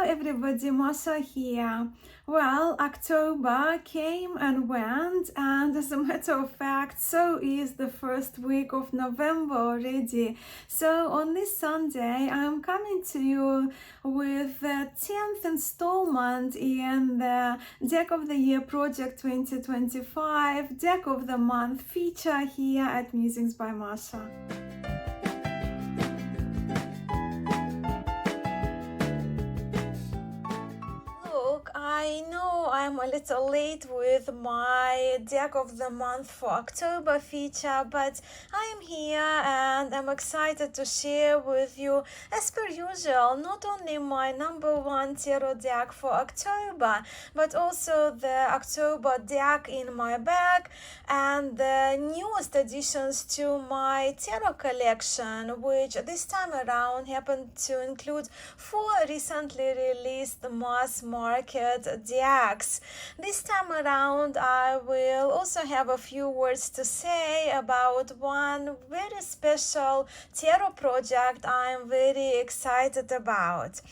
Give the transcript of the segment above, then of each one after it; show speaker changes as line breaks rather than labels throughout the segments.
everybody, Masha here. Well, October came and went, and as a matter of fact, so is the first week of November already. So on this Sunday, I'm coming to you with the 10th installment in the Deck of the Year Project 2025 Deck of the Month feature here at Musings by Masha. I know I'm a little late with my Deck of the Month for October feature, but I am here and I'm excited to share with you, as per usual, not only my number one tarot deck for October, but also the October deck in my bag and the newest additions to my tarot collection, which this time around happened to include 4 recently released mass market decks. This time around I will also have a few words to say about one very special tarot project I'm very excited about.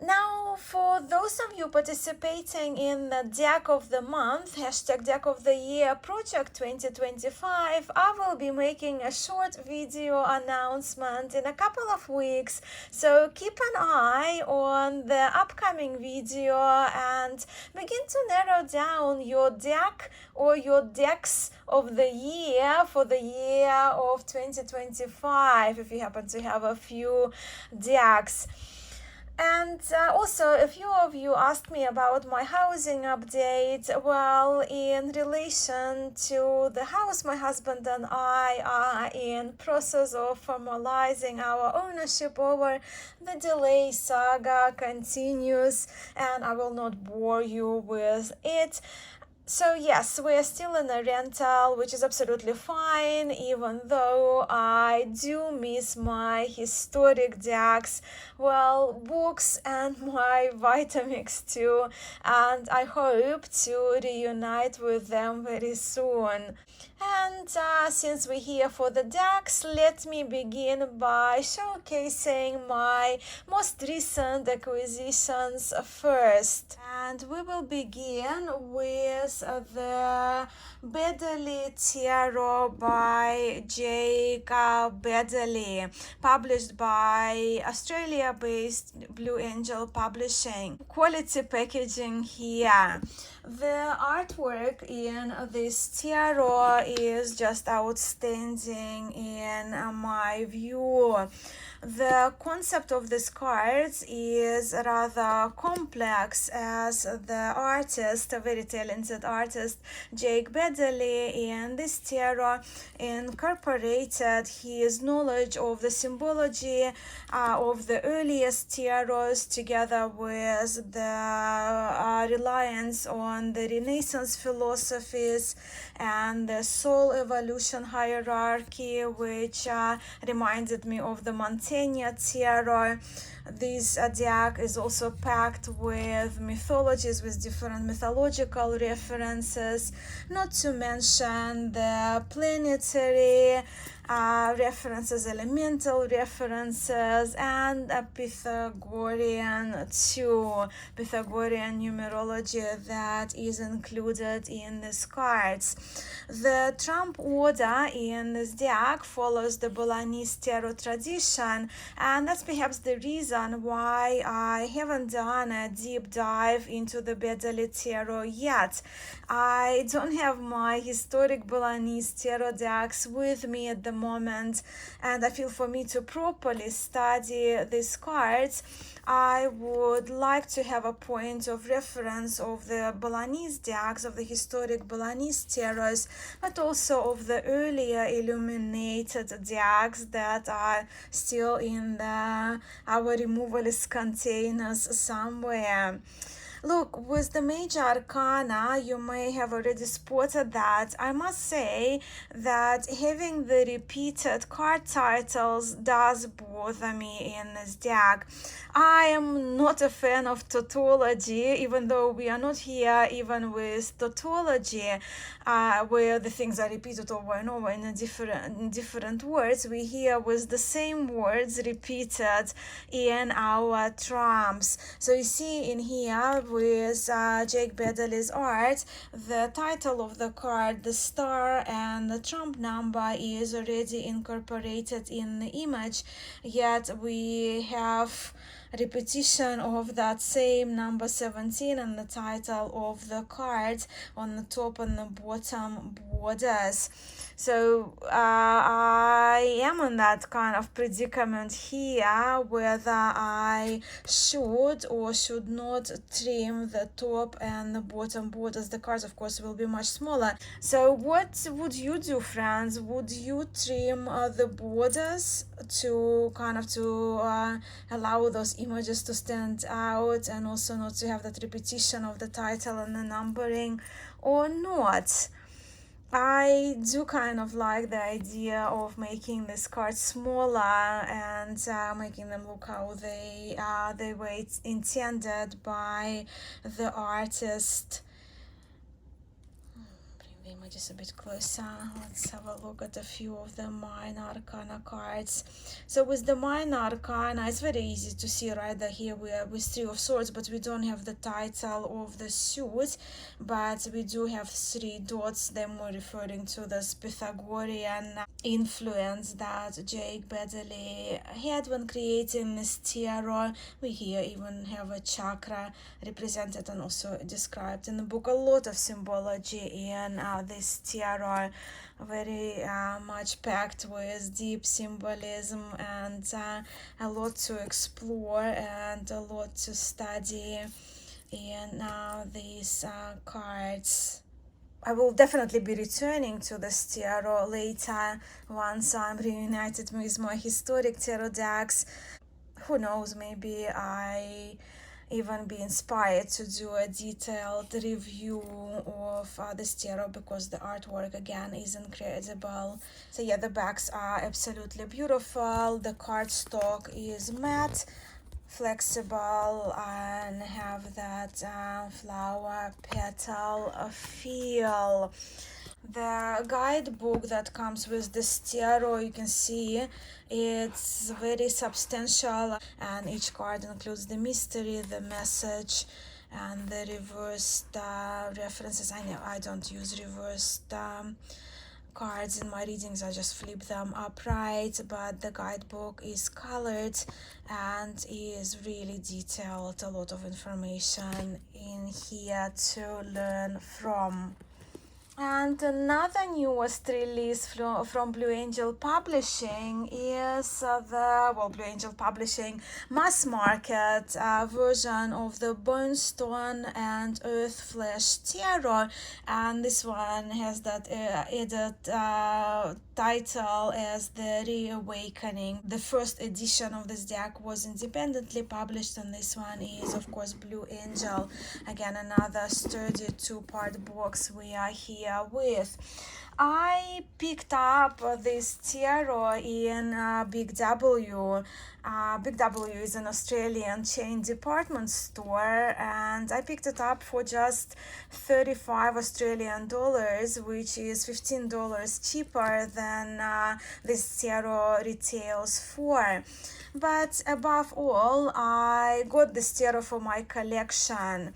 Now, for those of you participating in the Deck of the Month, hashtag Deck of the Year Project 2025, I will be making a short video announcement in a couple of weeks. So keep an eye on the upcoming video and begin to narrow down your deck or your decks of the year for the year of 2025, if you happen to have a few decks. And also, a few of you asked me about my housing update. Well, in relation to the house, my husband and I are in process of formalizing our ownership over. The delay saga continues, and I will not bore you with it. So yes, we are still in a rental, which is absolutely fine, even though I do miss my historic decks, well, books and my Vitamix too, and I hope to reunite with them very soon. And since we're here for the decks, let me begin by showcasing my most recent acquisitions first. And we will begin with the Beddeley Tarot by Jacob Beddeley, published by Australia-based Blue Angel Publishing. Quality packaging here. The artwork in this tarot is just outstanding in my view. The concept of these cards is rather complex, as the artist, a very talented artist, Jake Beddeley, in this tarot incorporated his knowledge of the symbology of the earliest tarots together with the reliance on the Renaissance philosophies and the soul evolution hierarchy, which reminded me of the Mantegna tarot. This deck is also packed with mythologies, with different mythological references, not to mention the planetary references, elemental references, and a Pythagorean numerology that is included in these cards. The trump order in this deck follows the Bolognese tarot tradition, and that's perhaps the reason why I haven't done a deep dive into the Beddeley tarot yet. I don't have my historic Bolognese tarot decks with me at the moment, and I feel for me to properly study these cards, I would like to have a point of reference of the Bolognese decks, of the historic Bolognese tarots, but also of the earlier illuminated decks that are still in our removalist containers somewhere. Look, with the major arcana, you may have already spotted that. I must say that having the repeated card titles does bother me in this deck. I am not a fan of tautology, even though we are not here even with tautology, where the things are repeated over and over in different words. We here with the same words repeated in our trumps. So you see in here with Jake Bedley's art, the title of the card, the star, and the trump number is already incorporated in the image, yet we have repetition of that same number 17 and the title of the card on the top and the bottom borders. So I am in that kind of predicament here, whether I should or should not trim the top and the bottom borders. The cards, of course, will be much smaller. So what would you do, friends? Would you trim the borders to kind of allow those images to stand out and also not to have that repetition of the title and the numbering, or not? I do kind of like the idea of making these cards smaller and making them look how they were intended by the artist. Bring the images a bit closer. Let's have a look at a few of the minor arcana cards. So with the minor arcana, it's very easy to see right that here we are with Three of Swords, but we don't have the title of the suit, but we do have three dots, them more referring to this Pythagorean influence that Jake Bedley had when creating this tarot. We here even have a chakra represented and also described in the book. A lot of symbology in this tarot, very much packed with deep symbolism and a lot to explore and a lot to study in these cards. I will definitely be returning to this tarot later once I'm reunited with my historic tarot decks. Who knows, maybe I even be inspired to do a detailed review of this tarot, because the artwork again is incredible. So yeah, the backs are absolutely beautiful. The cardstock is matte, flexible, and have that flower petal feel. The guidebook that comes with this tarot, you can see it's very substantial, and each card includes the mystery, the message, and the reversed references. I know I don't use reversed cards in my readings, I just flip them upright, but the guidebook is colored and is really detailed. A lot of information in here to learn from. And another newest release from Blue Angel Publishing is Blue Angel Publishing mass market version of the Bonestone and Earth Flesh Tarot, and this one has that added title as the Reawakening. The first edition of this deck was independently published, and this one is of course Blue Angel. Again, another sturdy two-part box we are here with. I picked up this tarot in Big W. Big W is an Australian chain department store, and I picked it up for just 35 Australian dollars, which is $15 cheaper than this tarot retails for. But above all, I got this tarot for my collection.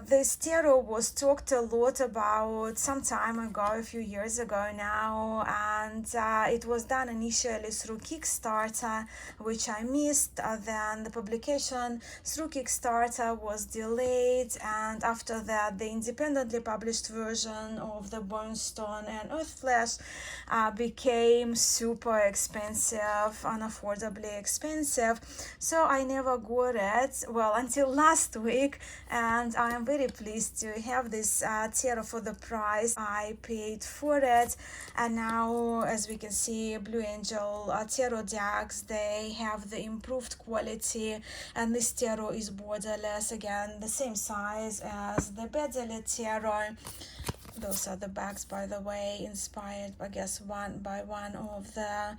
This tarot was talked a lot about some time ago, a few years ago now, and it was done initially through Kickstarter, which I missed. Then the publication through Kickstarter was delayed, and after that the independently published version of the Bonestone and Earthflesh became super expensive, unaffordably expensive, so I never got it, well, until last week, and I am very pleased to have this tarot for the price I paid for it. And now, as we can see, Blue Angel tarot decks, they have the improved quality, and this tarot is borderless, again the same size as the Bedeli tarot. Those are the backs, by the way, inspired, I guess, one by one of the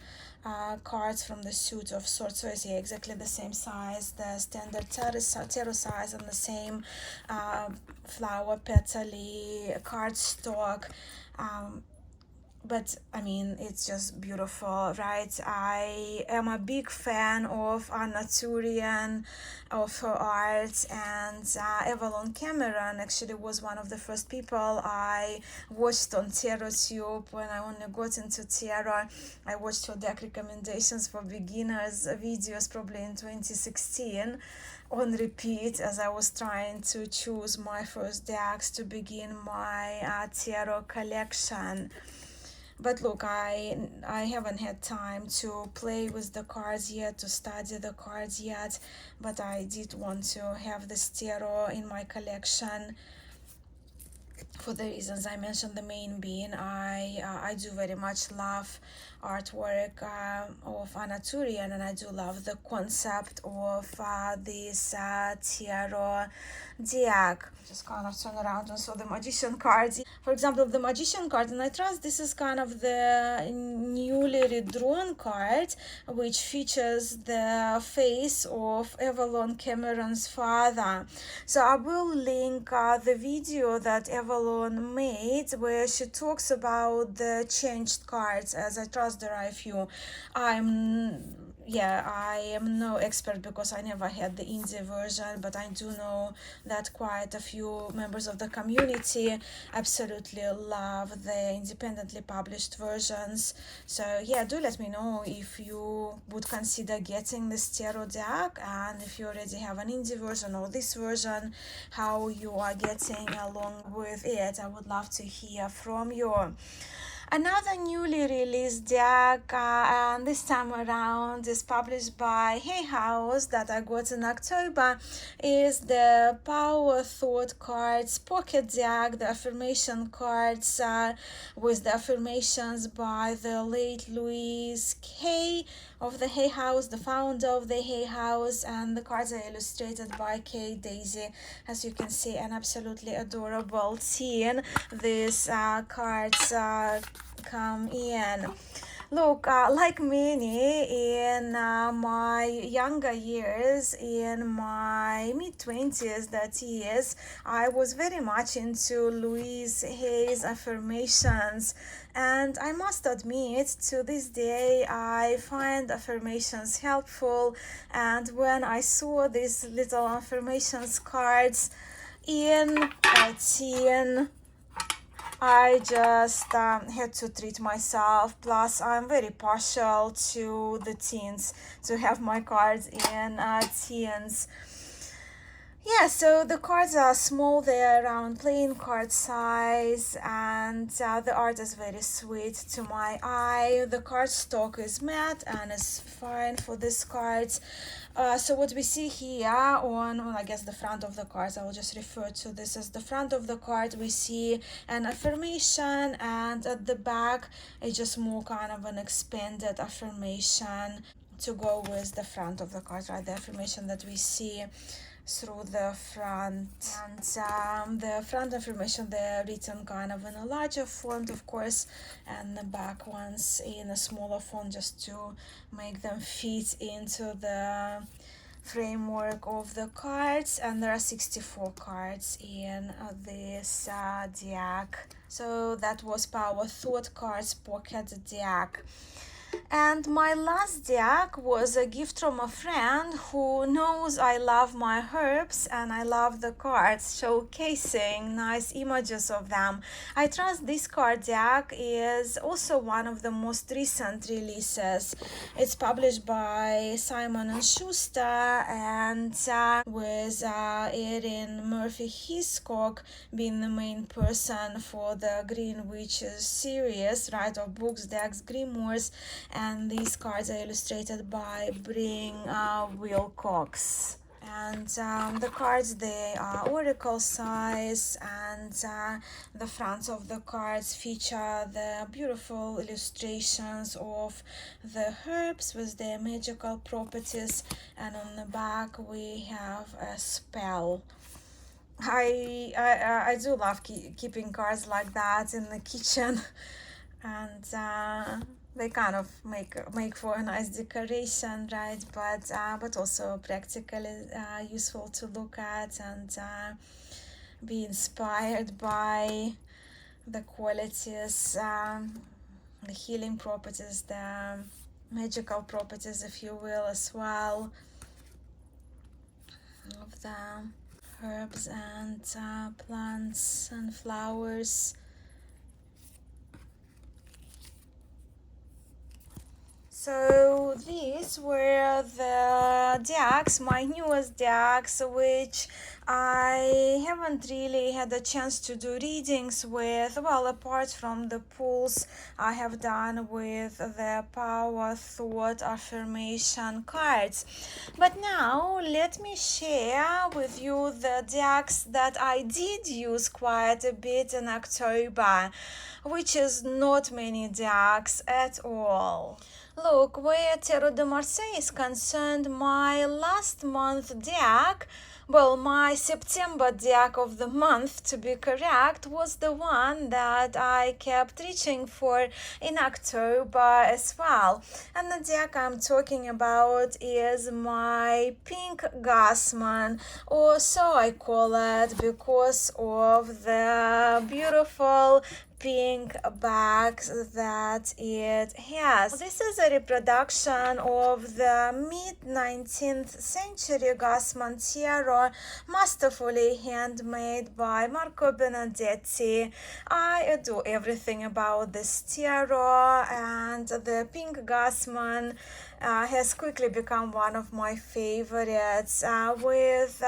cards from the suit of swords. So it's exactly the same size, the standard tarot size, and the same flower petally cardstock. But I mean, it's just beautiful, right? I am a big fan of Anna Turian, of her art, and Avalon Cameron actually was one of the first people I watched on TarotTube when I only got into tarot. I watched her deck recommendations for beginners videos probably in 2016 on repeat as I was trying to choose my first decks to begin my tarot collection. But look, I haven't had time to play with the cards yet, to study the cards yet, but I did want to have this tarot in my collection for the reasons I mentioned, the main being I do very much love artwork of Anna Turian, and I do love the concept of this tarot deck. Just kind of turn around and saw the Magician cards. For example, the Magician card, and I trust this is kind of the newly redrawn card, which features the face of Avalon Cameron's father. So I will link the video that Avalon made where she talks about the changed cards, as I trust there are a few. I am no expert because I never had the indie version, but I do know that quite a few members of the community absolutely love the independently published versions. So yeah, do let me know if you would consider getting this tarot deck, and if you already have an indie version or this version, how you are getting along with it. I would love to hear from you. Another newly released deck, and this time around is published by Hay House, that I got in October, is the Power Thought Cards Pocket Deck, the affirmation cards with the affirmations by the late Louise Hay of the Hay House, the founder of the Hay House, and the cards are illustrated by Kay Daisy. As you can see, an absolutely adorable teen. These cards come in. Look, like many in my younger years, in my mid-20s, that is, I was very much into Louise Hay's affirmations. And I must admit, to this day, I find affirmations helpful. And when I saw these little affirmations cards in a teen, I just had to treat myself. Plus, I'm very partial to the teens, to have my cards in teens. Yeah, so the cards are small, they're around playing card size, and the art is very sweet to my eye. The cardstock is matte and is fine for these cards. So what we see here on, I guess, the front of the cards, I will just refer to this as the front of the card, we see an affirmation, and at the back, it's just more kind of an expanded affirmation to go with the front of the card, right? The affirmation that we see through the front, and the front affirmation, they're written kind of in a larger font, of course, and the back ones in a smaller font, just to make them fit into the framework of the cards. And there are 64 cards in this deck. So that was Power Thought Cards Pocket Deck. And my last deck was a gift from a friend who knows I love my herbs and I love the cards, showcasing nice images of them. I trust this card deck is also one of the most recent releases. It's published by Simon & Schuster, and with Erin Murphy-Hiscock being the main person for the Green Witches series, right, of books, decks, grimoires. And these cards are illustrated by Bring Wilcox. And the cards, they are oracle size, and the fronts of the cards feature the beautiful illustrations of the herbs with their magical properties, and on the back we have a spell. I do love keeping cards like that in the kitchen, and they kind of make for a nice decoration, right? But also practically useful to look at, and be inspired by the qualities, the healing properties, the magical properties, if you will, as well, of the herbs and plants and flowers. So these were the decks, my newest decks, which I haven't really had a chance to do readings with, well, apart from the pulls I have done with the power, thought, affirmation cards. But now let me share with you the decks that I did use quite a bit in October, which is not many decks at all. Look, where Tarot de Marseille is concerned, my last month deck, well, my September deck of the month, to be correct, was the one that I kept reaching for in October as well. And the deck I'm talking about is my Pink Gassman, or so I call it, because of the beautiful pink bags that it has. This is a reproduction of the mid-19th century Gassman Tarot, masterfully handmade by Marco Benedetti. I adore everything about this tarot, and the pink Gassman has quickly become one of my favorites, with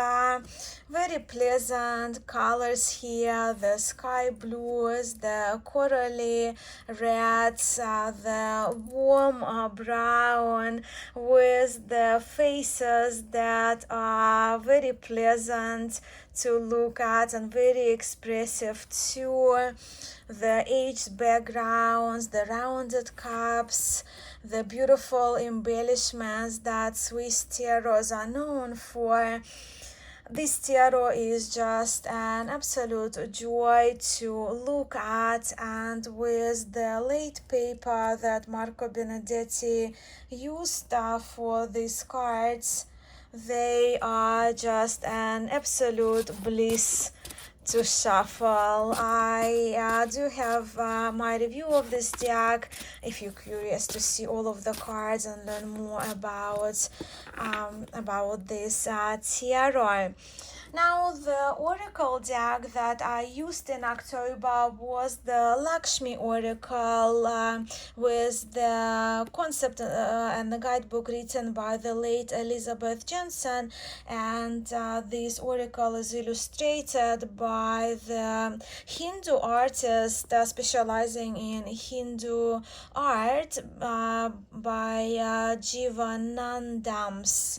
very pleasant colors here, the sky blues, the corally reds, the warm brown, with the faces that are very pleasant to look at and very expressive too, the aged backgrounds, the rounded cups, the beautiful embellishments that Swiss tarots are known for. This tarot is just an absolute joy to look at, and with the late paper that Marco Benedetti used for these cards, they are just an absolute bliss to shuffle. I do have my review of this deck if you're curious to see all of the cards and learn more about this tarot. Now, the oracle deck that I used in October was the Lakshmi Oracle, with the concept and the guidebook written by the late Elizabeth Jensen, and this oracle is illustrated by the Hindu artist specializing in Hindu art, by Jivanandams.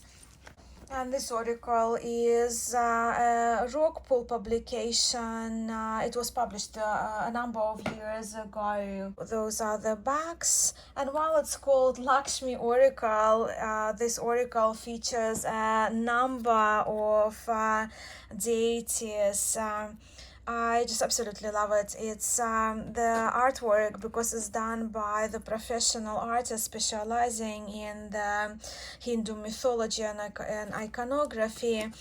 And this oracle is a rock pool publication. It was published a number of years ago. Those are the backs. And while it's called Lakshmi Oracle, this oracle features a number of deities. I just absolutely love it. It's the artwork, because it's done by the professional artist specializing in the Hindu mythology and iconography.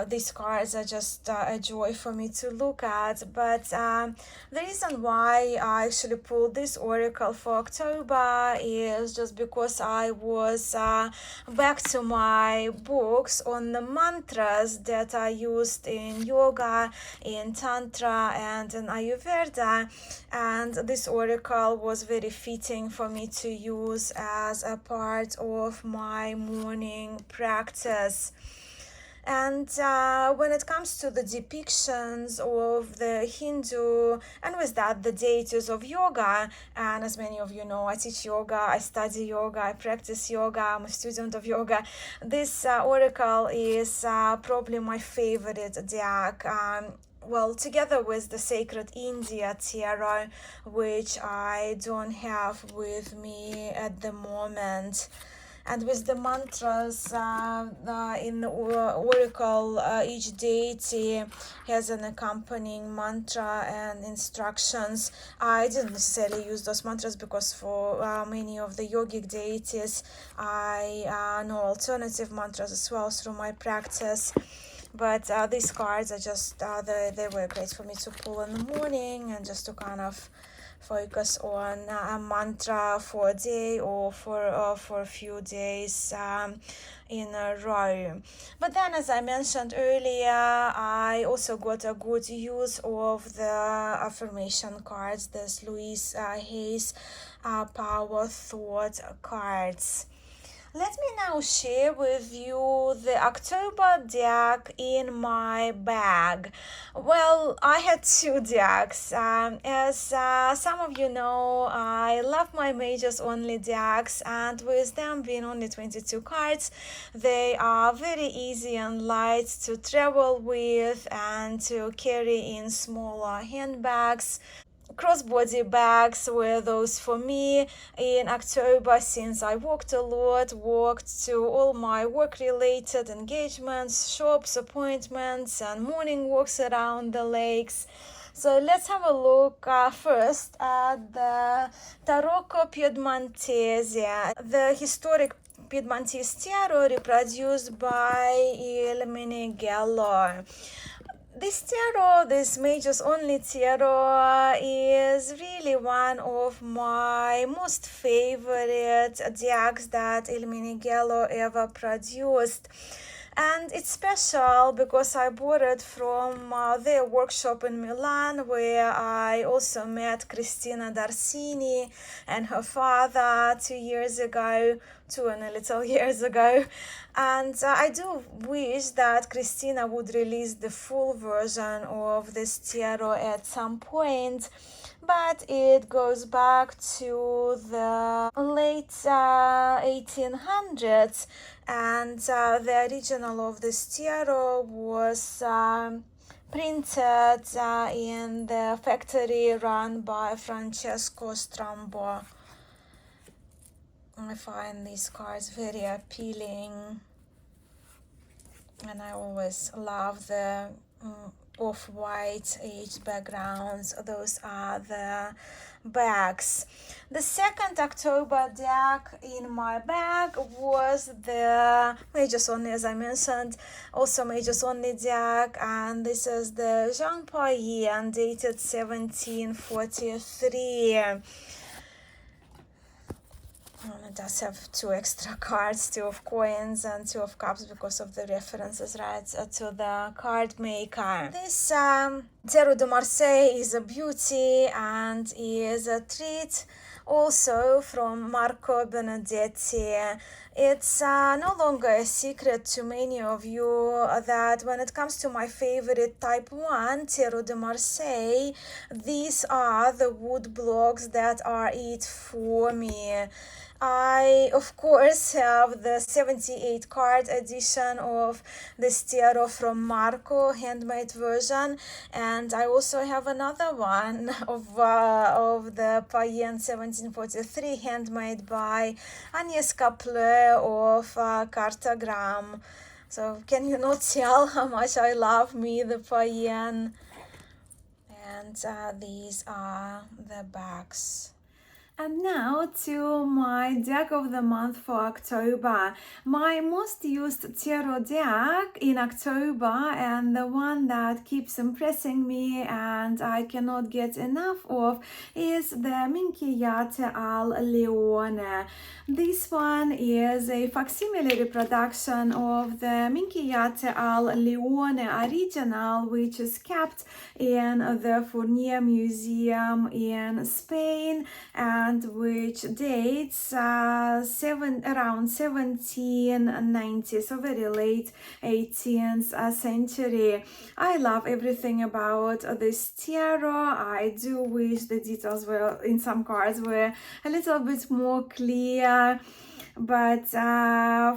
These cards are just a joy for me to look at. But the reason why I actually pulled this oracle for October is just because I was back to my books on the mantras that are used in yoga, in tantra, and in Ayurveda, and this oracle was very fitting for me to use as a part of my morning practice. And when it comes to the depictions of the Hindu, and with that the deities of yoga, and as many of you know, I teach yoga, I study yoga, I practice yoga, I'm a student of yoga. This oracle is probably my favorite deck. Well, together with the Sacred India Tarot, which I don't have with me at the moment. And with the mantras in the oracle, each deity has an accompanying mantra and instructions. I didn't necessarily use those mantras because for many of the yogic deities, I know alternative mantras as well through my practice. But these cards are just, they were great for me to pull in the morning and just to kind of focus on a mantra for a day or for a few days in a row. But then, as I mentioned earlier, I also got a good use of the affirmation cards, this Louise Hayes Power Thought cards. Let me now share with you the October deck in my bag. Well, I had two decks. As some of you know, I love my majors only decks, and with them being only 22 cards, they are very easy and light to travel with and to carry in smaller handbags. Crossbody bags were those for me in October, since I walked a lot, walked to all my work-related engagements, shops, appointments, and morning walks around the lakes. So let's have a look first at the Tarocco Piedmontese, the historic Piedmontese tarot reproduced by Il Meneghello. This tarot, this Majors Only tarot, is really one of my most favorite decks that Il Meneghello ever produced. And it's special because I bought it from their workshop in Milan, where I also met Cristina Darsini and her father 2 years ago, 2 and a little years ago. And I do wish that Cristina would release the full version of this tarot at some point, but it goes back to the late 1800s, and the original of this tarot was printed in the factory run by Francesco Strambo. I find these cards very appealing, and I always love the off-white aged backgrounds. Those are the backs. The second October deck in my bag was the Majors Only, as I mentioned, also Majors Only deck, and this is the Jean Payen, dated 1743. It does have 2 extra cards, 2 of coins and 2 of cups, because of the references, right, to the card maker. This Tarot de Marseille is a beauty and is a treat, also from Marco Benedetti. It's no longer a secret to many of you that when it comes to my favorite type 1, Tarot de Marseille, these are the wood blocks that are it for me. I, of course, have the 78 card edition of this tarot from Marco, handmade version, and I also have another one of the Payen 1743, handmade by Agnieszka Plö of Cartagram. So can you not tell how much I love me the Payen? And these are the backs. And now to my deck of the month for October. My most used tarot deck in October, and the one that keeps impressing me and I cannot get enough of, is the Minchiate al Leone. This one is a facsimile reproduction of the Minchiate al Leone original, which is kept in the Fournier Museum in Spain. And and which dates around 1790, so very late 18th century. I love everything about this tarot. I do wish the details were in some cards were a little bit more clear, but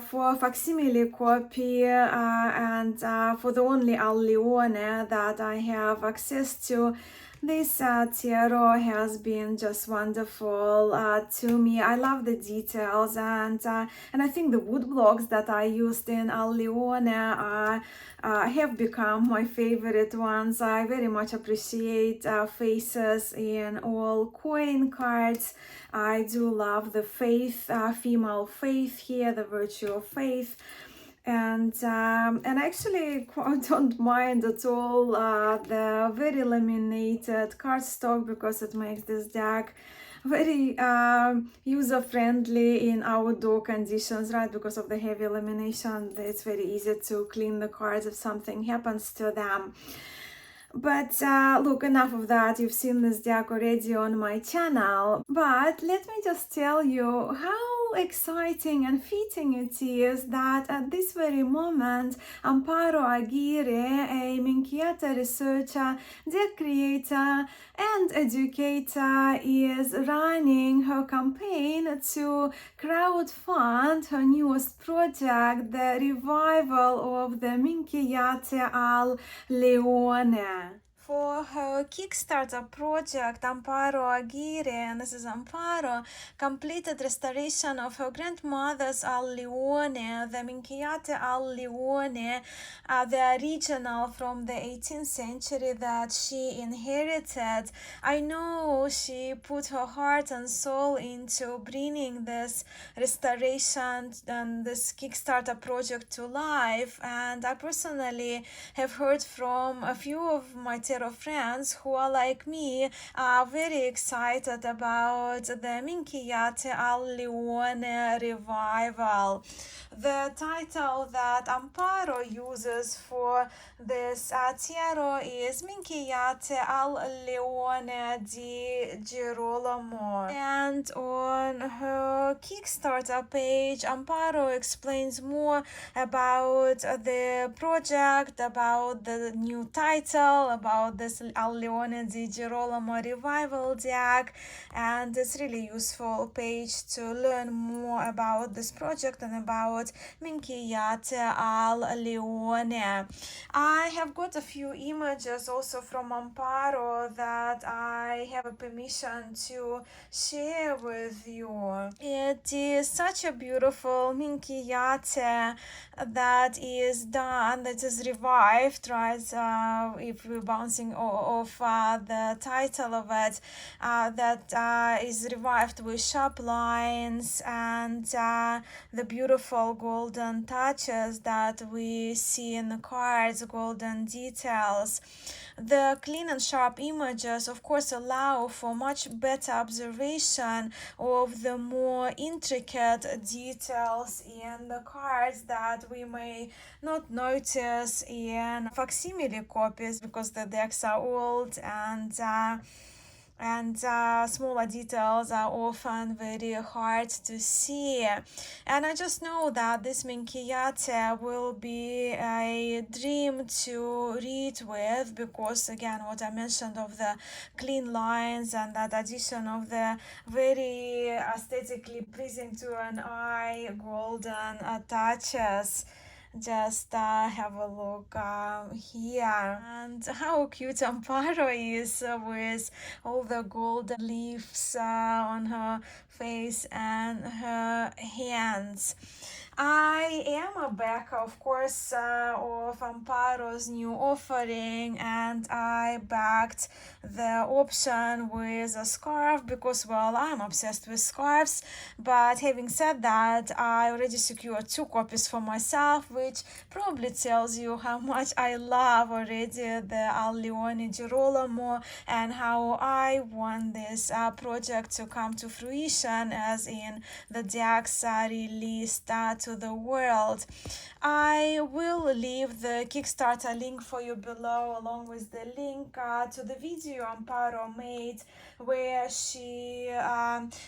for facsimile copy and for the only Al Leone that I have access to, this tarot has been just wonderful to me. I love the details, and I think the wood blocks that I used in Al Leone have become my favorite ones. I very much appreciate faces in all coin cards. I do love the faith, female faith here, the virtue of faith. And actually don't mind at all the very laminated cardstock, because it makes this deck very user-friendly in outdoor conditions, right? Because of the heavy lamination, it's very easy to clean the cards if something happens to them. But look, enough of that. You've seen this deck already on my channel. But let me just tell you how exciting and fitting it is that at this very moment, Amparo Aguirre, a Minchiate researcher, deck creator, and educator, is running her campaign to crowdfund her newest project, the revival of the Minchiate al Leone. For her Kickstarter project, Amparo Aguirre, and this is Amparo, completed restoration of her grandmother's Al Leone, the Minchiate al Leone, the original from the 18th century that she inherited. I know she put her heart and soul into bringing this restoration and this Kickstarter project to life, and I personally have heard from a few of my tarot friends who are like me, are very excited about the Minchiate al Leone revival. The title that Amparo uses for this tarot is Minchiate al Leone di Girolamo, and on her Kickstarter page, Amparo explains more about the project, about the new title, about this Al Leone di Girolamo revival deck, and it's really useful page to learn more about this project and about Minchiate al Leone. I have got a few images also from Amparo that I have a permission to share with you. It is such a beautiful Minchiate that is done, that is revived, right? If we're bouncing off the title of it, that is revived with sharp lines and the beautiful golden touches that we see in the cards, golden details. The clean and sharp images, of course, allow for much better observation of the more intricate details in the cards that we may not notice in facsimile copies, because the decks are old and smaller details are often very hard to see. And I just know that this Minchiate will be a dream to read with, because again, what I mentioned of the clean lines and that addition of the very aesthetically pleasing to an eye golden touches. Just have a look here, and how cute Amparo is with all the golden leaves on her face and her hands. I am a backer, of course, of Amparo's new offering, and I backed the option with a scarf because, well, I'm obsessed with scarves. But having said that, I already secured 2 copies for myself, which probably tells you how much I love already the Al Leone Girolamo and how I want this project to come to fruition, as in the decks are released to the world. I will leave the Kickstarter link for you below, along with the link to the video Amparo made, where she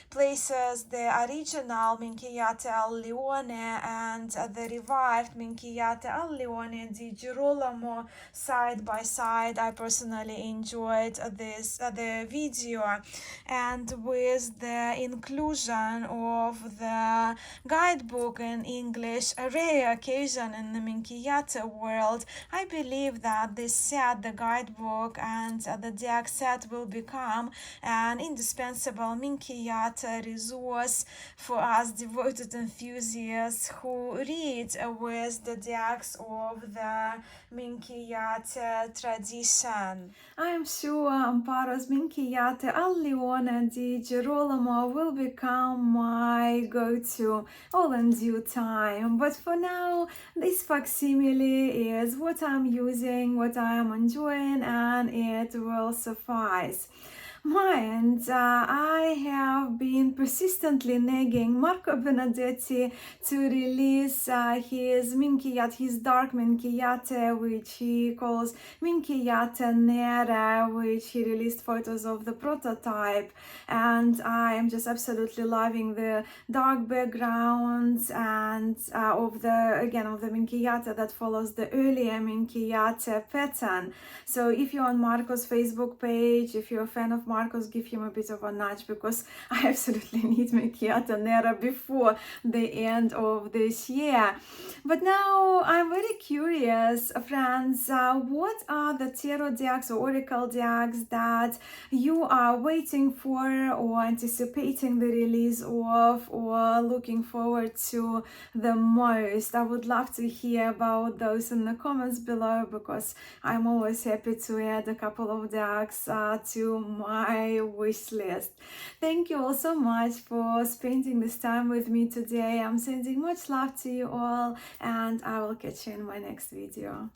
places the original Minchiate al Leone and the revived Minchiate al Leone di Girolamo side by side. I personally enjoyed the video, and with the inclusion of the guidebook in English, a rare occasion in the Minchiate world, I believe that this set, the guidebook and the deck set, will become an indispensable Minchiate resource for us devoted enthusiasts who read with the decks of the Minchiate tradition. I am sure Amparo's Minchiate al Leone di Girolamo will become my go-to all in due time, but for now this facsimile is what I'm using, what I am enjoying, and it will suffice. I have been persistently nagging Marco Benedetti to release his Minchiate, his dark Minchiate, which he calls Minchiate Nera, which he released photos of the prototype, and I am just absolutely loving the dark backgrounds and of the Minchiate that follows the earlier Minchiate pattern. So if you're on Marco's Facebook page, if you're a fan of Marcos, give him a bit of a nudge, because I absolutely need Minchiate Nera before the end of this year. But now I'm very curious, friends, what are the tarot decks or oracle decks that you are waiting for or anticipating the release of or looking forward to the most? I would love to hear about those in the comments below, because I'm always happy to add a couple of decks to my wish list. Thank you all so much for spending this time with me today. I'm sending much love to you all, and I will catch you in my next video.